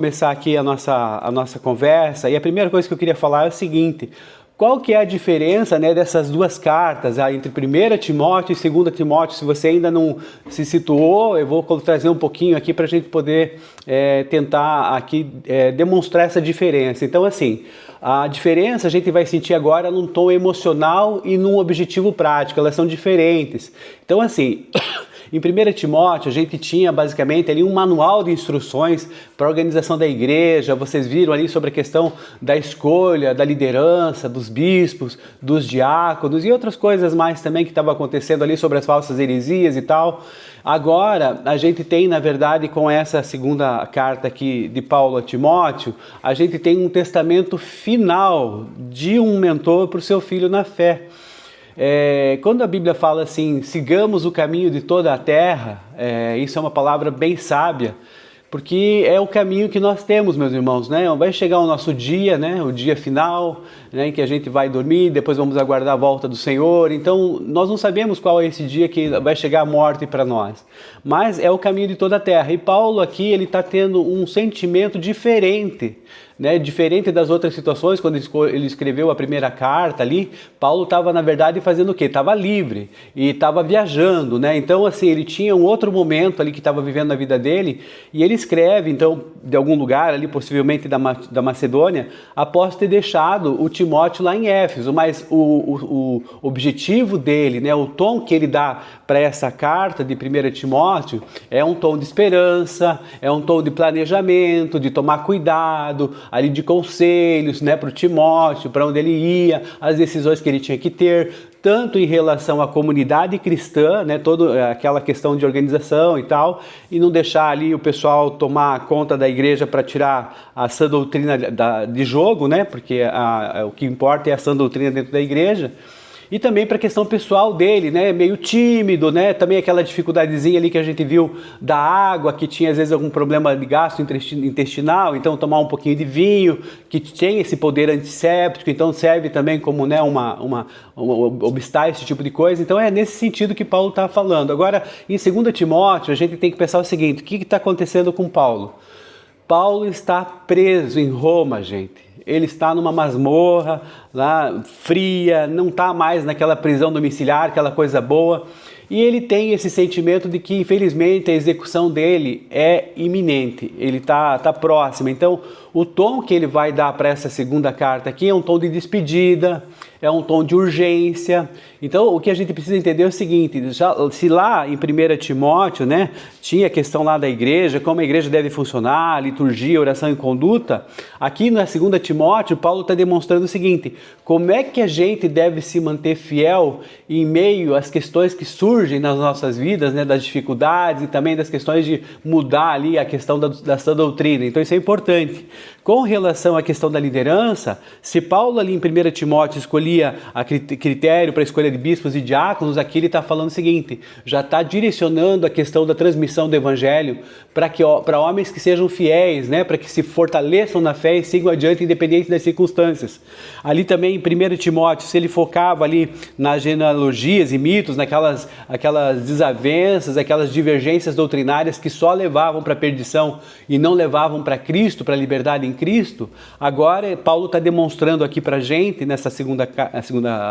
Começar aqui a nossa conversa, e a primeira coisa que eu queria falar é o seguinte: qual que é a diferença, né, dessas duas cartas, entre 1 Timóteo e 2 Timóteo? Se você ainda não se situou, eu vou trazer um pouquinho aqui para a gente poder tentar aqui demonstrar essa diferença. Então, assim, a diferença a gente vai sentir agora num tom emocional e num objetivo prático, elas são diferentes. Então, assim, em 1 Timóteo, a gente tinha basicamente ali um manual de instruções para a organização da igreja. Vocês viram ali sobre a questão da escolha, da liderança, dos bispos, dos diáconos e outras coisas mais também que estavam acontecendo ali sobre as falsas heresias e tal. Agora, a gente tem, na verdade, com essa segunda carta aqui de Paulo a Timóteo, a gente tem um testamento final de um mentor para o seu filho na fé. Quando a Bíblia fala assim, sigamos o caminho de toda a terra, isso é uma palavra bem sábia, porque é o caminho que nós temos, meus irmãos, né? Vai chegar o nosso dia, né? O dia final, né? Em que a gente vai dormir, depois vamos aguardar a volta do Senhor. Então, nós não sabemos qual é esse dia que vai chegar a morte para nós, mas é o caminho de toda a terra. E Paulo aqui, ele está tendo um sentimento diferente, né? Diferente das outras situações. Quando ele escreveu a primeira carta ali, Paulo estava, na verdade, fazendo o quê? Estava livre e estava viajando, né? Então, assim, ele tinha um outro momento ali que estava vivendo na vida dele, e ele escreve, então, de algum lugar ali, possivelmente da Macedônia, após ter deixado o Timóteo lá em Éfeso. Mas o objetivo dele, né, o tom que ele dá para essa carta de 1 Timóteo é um tom de esperança, é um tom de planejamento, de tomar cuidado, ali de conselhos, né, para o Timóteo, para onde ele ia, as decisões que ele tinha que ter, tanto em relação à comunidade cristã, né, toda aquela questão de organização e tal, e não deixar ali o pessoal tomar conta da igreja para tirar a sã doutrina de jogo, né, porque o que importa é a sã doutrina dentro da igreja. E também para a questão pessoal dele, né, meio tímido, né, também aquela dificuldadezinha ali que a gente viu da água, que tinha às vezes algum problema de gasto intestinal, então tomar um pouquinho de vinho, que tem esse poder antisséptico, então serve também como, né, obstar esse tipo de coisa. Então é nesse sentido que Paulo está falando. Agora, em 2 Timóteo, a gente tem que pensar o seguinte: o que está acontecendo com Paulo? Paulo está preso em Roma, gente. Ele está numa masmorra lá, fria, não está mais naquela prisão domiciliar, aquela coisa boa. E ele tem esse sentimento de que, infelizmente, a execução dele é iminente, ele está próximo. Então, o tom que ele vai dar para essa segunda carta aqui é um tom de despedida, é um tom de urgência. Então, o que a gente precisa entender é o seguinte: se lá em 1 Timóteo, né, tinha a questão lá da igreja, como a igreja deve funcionar, liturgia, oração e conduta, aqui na 2 Timóteo, Paulo está demonstrando o seguinte: como é que a gente deve se manter fiel em meio às questões que surgem nas nossas vidas, né, das dificuldades e também das questões de mudar ali a questão da sã doutrina. Então, isso é importante. Com relação à questão da liderança, se Paulo ali em 1 Timóteo escolhia a critério para a escolha de bispos e diáconos, aqui ele está falando o seguinte: já está direcionando a questão da transmissão do evangelho para homens que sejam fiéis, né, para que se fortaleçam na fé e sigam adiante independente das circunstâncias. Ali também em 1 Timóteo, se ele focava ali nas genealogias e mitos, aquelas desavenças, aquelas divergências doutrinárias que só levavam para a perdição e não levavam para Cristo, para a liberdade em Cristo. Agora Paulo está demonstrando aqui para a gente, nessa segunda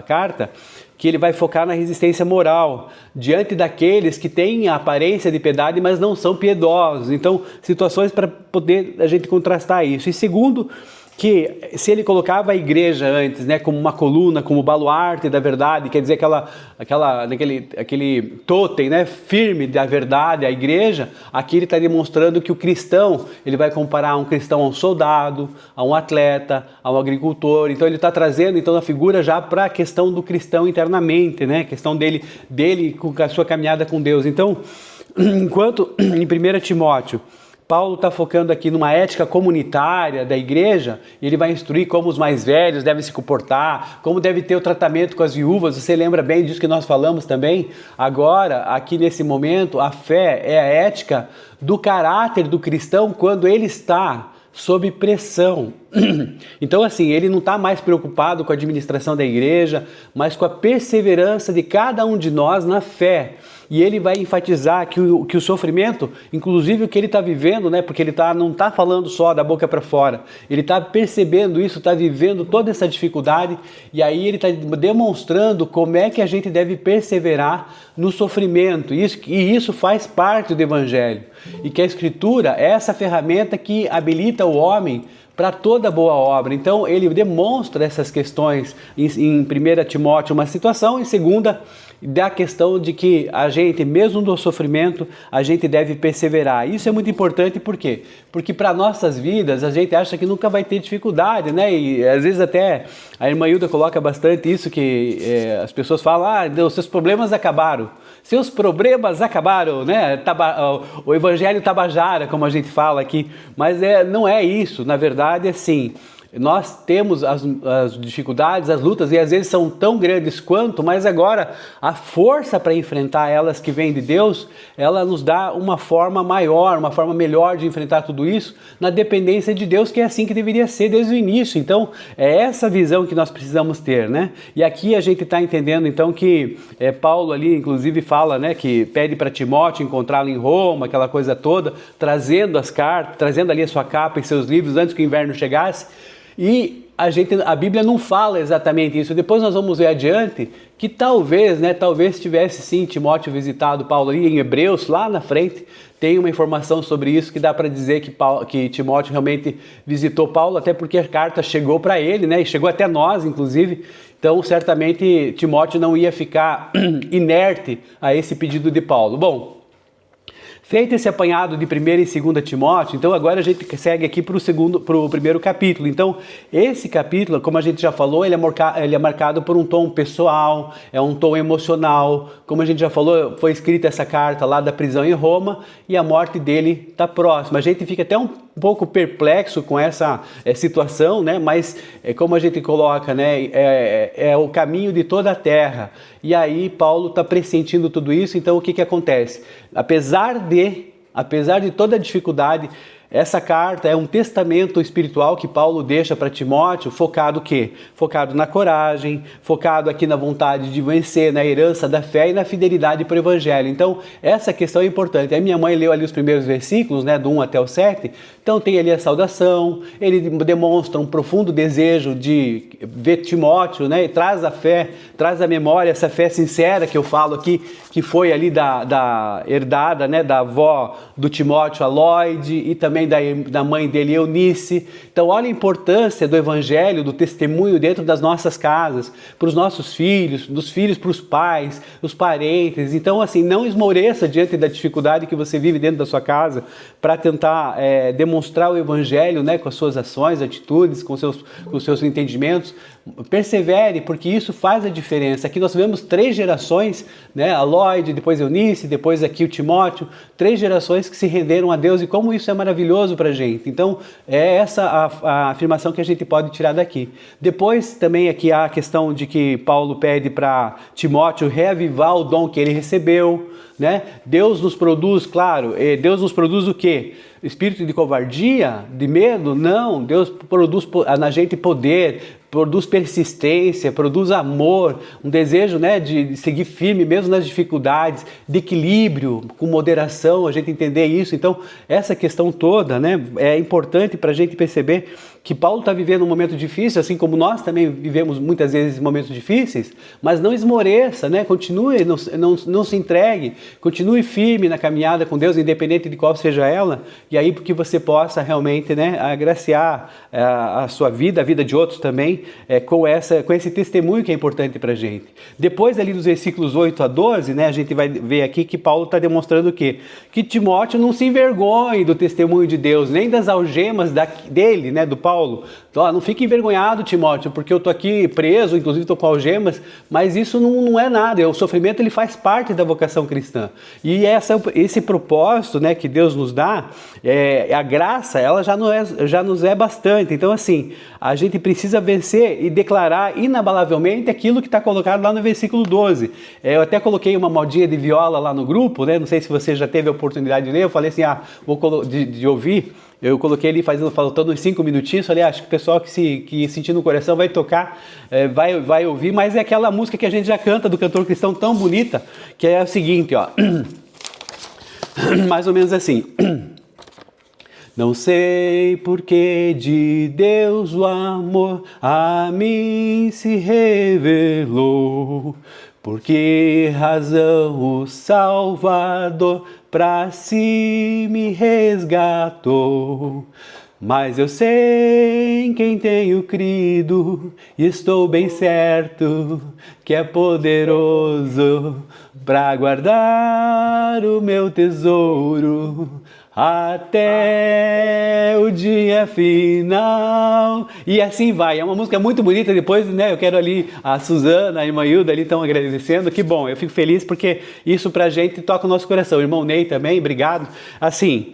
carta, que ele vai focar na resistência moral diante daqueles que têm a aparência de piedade, mas não são piedosos. Então, situações para poder a gente contrastar isso. E segundo, que se ele colocava a igreja antes, né, como uma coluna, como baluarte da verdade, quer dizer aquele totem, né, firme da verdade, a igreja, aqui ele está demonstrando que o cristão, ele vai comparar um cristão a um soldado, a um atleta, a um agricultor. Então ele está trazendo então a figura já para a questão do cristão internamente, né, a questão dele com a sua caminhada com Deus. Então, enquanto em 1 Timóteo Paulo está focando aqui numa ética comunitária da igreja, ele vai instruir como os mais velhos devem se comportar, como deve ter o tratamento com as viúvas. Você lembra bem disso que nós falamos também? Agora, aqui nesse momento, a fé é a ética do caráter do cristão quando ele está sob pressão. Então, assim, ele não está mais preocupado com a administração da igreja, mas com a perseverança de cada um de nós na fé. e ele vai enfatizar que o sofrimento, inclusive o que ele está vivendo, né, porque ele não está falando só da boca para fora, ele está percebendo isso, está vivendo toda essa dificuldade, e aí ele está demonstrando como é que a gente deve perseverar no sofrimento, e isso faz parte do Evangelho, e que a Escritura é essa ferramenta que habilita o homem para toda boa obra. Então ele demonstra essas questões em 1 Timóteo, uma situação, em segunda, da questão de que a gente, mesmo no sofrimento, a gente deve perseverar. Isso é muito importante, por quê? Porque para nossas vidas a gente acha que nunca vai ter dificuldade, né? E às vezes até a irmã Hilda coloca bastante isso, que as pessoas falam, Deus, seus problemas acabaram. Seus problemas acabaram, né? O evangelho tabajara, como a gente fala aqui, mas não é isso. Na verdade, assim, nós temos as dificuldades, as lutas, e às vezes são tão grandes quanto, mas agora a força para enfrentar elas que vem de Deus, ela nos dá uma forma maior, uma forma melhor de enfrentar tudo isso, na dependência de Deus, que é assim que deveria ser desde o início. Então, é essa visão que nós precisamos ter, né? E aqui a gente está entendendo, então, que Paulo ali, inclusive, fala, né, que pede para Timóteo encontrá-lo em Roma, aquela coisa toda, trazendo as cartas, trazendo ali a sua capa e seus livros antes que o inverno chegasse. E a Bíblia não fala exatamente isso. Depois nós vamos ver adiante que talvez tivesse sim Timóteo visitado Paulo ali em Hebreus, lá na frente, tem uma informação sobre isso que dá para dizer que Timóteo realmente visitou Paulo, até porque a carta chegou para ele, né, e chegou até nós, inclusive. Então, certamente, Timóteo não ia ficar inerte a esse pedido de Paulo. Bom, feito esse apanhado de 1 e 2 Timóteo, então agora a gente segue aqui para o primeiro capítulo. Então, esse capítulo, como a gente já falou, ele é marcado por um tom pessoal, é um tom emocional. Como a gente já falou, foi escrita essa carta lá da prisão em Roma e a morte dele está próxima. A gente fica até um pouco perplexo com essa situação, né? Mas como a gente coloca, né? É o caminho de toda a terra. E aí Paulo está pressentindo tudo isso, então o que acontece? Apesar de toda a dificuldade, essa carta é um testamento espiritual que Paulo deixa para Timóteo, focado o quê? Focado na coragem, focado aqui na vontade de vencer, na herança da fé e na fidelidade para o Evangelho. Então, essa questão é importante. A minha mãe leu ali os primeiros versículos, né, do 1 até o 7, então tem ali a saudação, ele demonstra um profundo desejo de ver Timóteo, né, e traz a fé, traz a memória, essa fé sincera que eu falo aqui, que foi ali da herdada, né, da avó do Timóteo, a Lloyd, e também da mãe dele, Eunice. Então, olha a importância do Evangelho, do testemunho dentro das nossas casas, para os nossos filhos, dos filhos para os pais, os parentes. Então, assim, não esmoreça diante da dificuldade que você vive dentro da sua casa para tentar demonstrar o Evangelho, né, com as suas ações, atitudes, com os seus entendimentos. Persevere, porque isso faz a diferença. Aqui nós vemos 3 gerações, né, a Lloyd, depois Eunice, depois aqui o Timóteo, 3 gerações que se renderam a Deus, e como isso é maravilhoso para a gente. Então, é essa a afirmação que a gente pode tirar daqui. Depois, também aqui há a questão de que Paulo pede para Timóteo reavivar o dom que ele recebeu, né? Deus nos produz, claro, Deus nos produz o quê? Espírito de covardia, de medo? Não, Deus produz na gente poder, produz persistência, produz amor, um desejo, né, de seguir firme mesmo nas dificuldades, de equilíbrio, com moderação, a gente entender isso. Então, essa questão toda, né, é importante para a gente perceber que Paulo está vivendo um momento difícil, assim como nós também vivemos muitas vezes momentos difíceis, mas não esmoreça, né? Continue, não se entregue, continue firme na caminhada com Deus, independente de qual seja ela, e aí porque você possa realmente, né, agraciar a sua vida, a vida de outros também, com esse testemunho que é importante para a gente. Depois ali dos versículos 8 a 12, né, a gente vai ver aqui que Paulo está demonstrando o quê? Que Timóteo não se envergonhe do testemunho de Deus, nem das algemas dele, né, do Paulo. Então, não fique envergonhado, Timóteo, porque eu estou aqui preso, inclusive estou com algemas, mas isso não é nada. O sofrimento ele faz parte da vocação cristã. E esse propósito, né, que Deus nos dá, a graça, ela já nos é bastante. Então, assim, a gente precisa vencer permanecer e declarar inabalavelmente aquilo que está colocado lá no versículo 12. Eu até coloquei uma modinha de viola lá no grupo, né? Não sei se você já teve a oportunidade de ler, eu falei assim, de ouvir. Eu coloquei ali faltando uns 5 minutinhos, falei, acho que o pessoal que sentir no coração vai tocar, vai ouvir, mas é aquela música que a gente já canta do cantor cristão tão bonita, que é o seguinte, ó, mais ou menos assim. Não sei por que de Deus o amor a mim se revelou, por que razão o Salvador pra si me resgatou. Mas eu sei em quem tenho crido e estou bem certo que é poderoso pra guardar o meu tesouro até o dia final. E assim vai, é uma música muito bonita. Depois, né, eu quero ali, a Suzana, a irmã Hilda ali estão agradecendo, que bom, eu fico feliz porque isso pra gente toca o nosso coração. O irmão Ney também, obrigado. Assim,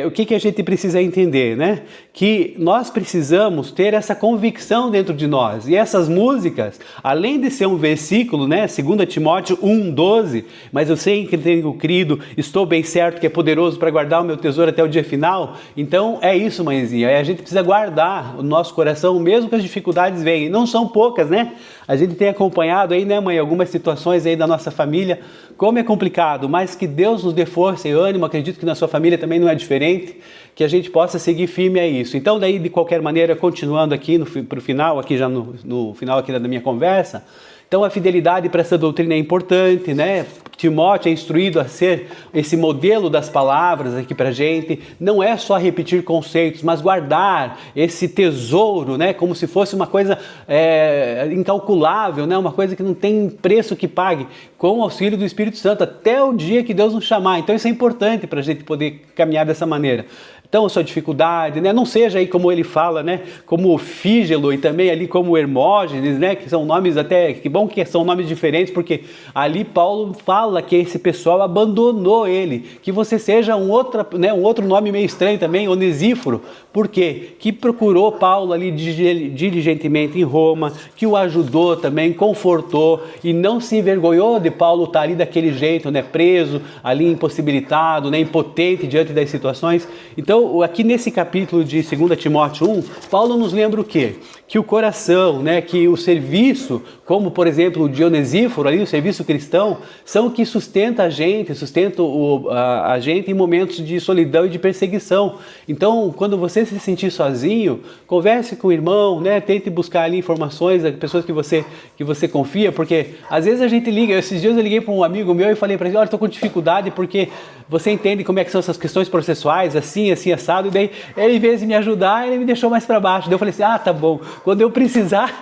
o que a gente precisa entender, né? Que nós precisamos ter essa convicção dentro de nós. E essas músicas, além de ser um versículo, né, 2 Timóteo 1:12, mas eu sei que tenho crido, estou bem certo que é poderoso para guardar o meu tesouro até o dia final. Então é isso, mãezinha, a gente precisa guardar o nosso coração, mesmo que as dificuldades venham, não são poucas, né? A gente tem acompanhado aí, né, mãe, algumas situações aí da nossa família, como é complicado, mas que Deus nos dê força e ânimo. Acredito que na sua família também não é diferente, que a gente possa seguir firme a isso. Então daí, de qualquer maneira, continuando aqui para o final, aqui já no final aqui da minha conversa, então a fidelidade para essa doutrina é importante, né? Timóteo é instruído a ser esse modelo das palavras aqui para a gente. Não é só repetir conceitos, mas guardar esse tesouro, né? Como se fosse uma coisa incalculável, né? Uma coisa que não tem preço que pague, com o auxílio do Espírito Santo, até o dia que Deus nos chamar. Então isso é importante para a gente poder caminhar dessa maneira. Então, a sua dificuldade, né? Não seja aí como ele fala, né? Como Fígelo e também ali como Hermógenes, né? Que são nomes até, que bom que são nomes diferentes, porque ali Paulo fala que esse pessoal abandonou ele. Que você seja um outro nome meio estranho também, Onesíforo. Por quê? Que procurou Paulo ali diligentemente em Roma, que o ajudou também, confortou e não se envergonhou de Paulo estar ali daquele jeito, né? Preso, ali impossibilitado, né? Impotente diante das situações. Então, aqui nesse capítulo de 2 Timóteo 1, Paulo nos lembra o quê? Que o coração, né, que o serviço, como por exemplo o de Onesíforo, ali, o serviço cristão, são o que sustenta a gente, a gente em momentos de solidão e de perseguição. Então, quando você se sentir sozinho, converse com o irmão, né, tente buscar ali informações, pessoas que você confia, porque às vezes a gente liga. Esses dias eu liguei para um amigo meu e falei para ele, olha, estou com dificuldade porque você entende como é que são essas questões processuais, assim, assado, e daí ele, em vez de me ajudar, ele me deixou mais para baixo. Daí eu falei assim, tá bom, quando eu precisar,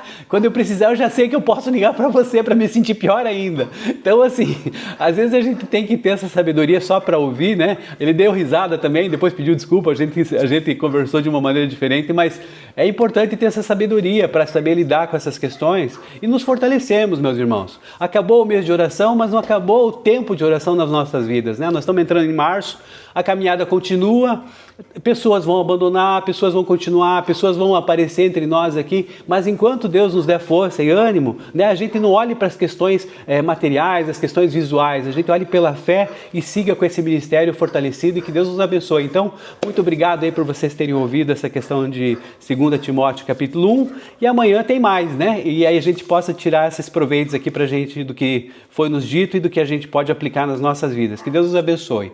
eu já sei que eu posso ligar para você para me sentir pior ainda. Então, assim, às vezes a gente tem que ter essa sabedoria só para ouvir, né? Ele deu risada também, depois pediu desculpa, a gente conversou de uma maneira diferente, mas é importante ter essa sabedoria para saber lidar com essas questões e nos fortalecemos, meus irmãos. Acabou o mês de oração, mas não acabou o tempo de oração nas nossas vidas, né? Nós estamos entrando em março, a caminhada continua, pessoas vão abandonar, pessoas vão continuar, pessoas vão aparecer entre nós aqui, mas enquanto Deus nos der força e ânimo, né, a gente não olhe para as questões materiais, as questões visuais, a gente olhe pela fé e siga com esse ministério fortalecido e que Deus nos abençoe. Então, muito obrigado aí por vocês terem ouvido essa questão de 2 Timóteo capítulo 1, e amanhã tem mais, né? E aí a gente possa tirar esses proveitos aqui para a gente do que foi nos dito e do que a gente pode aplicar nas nossas vidas. Que Deus nos abençoe.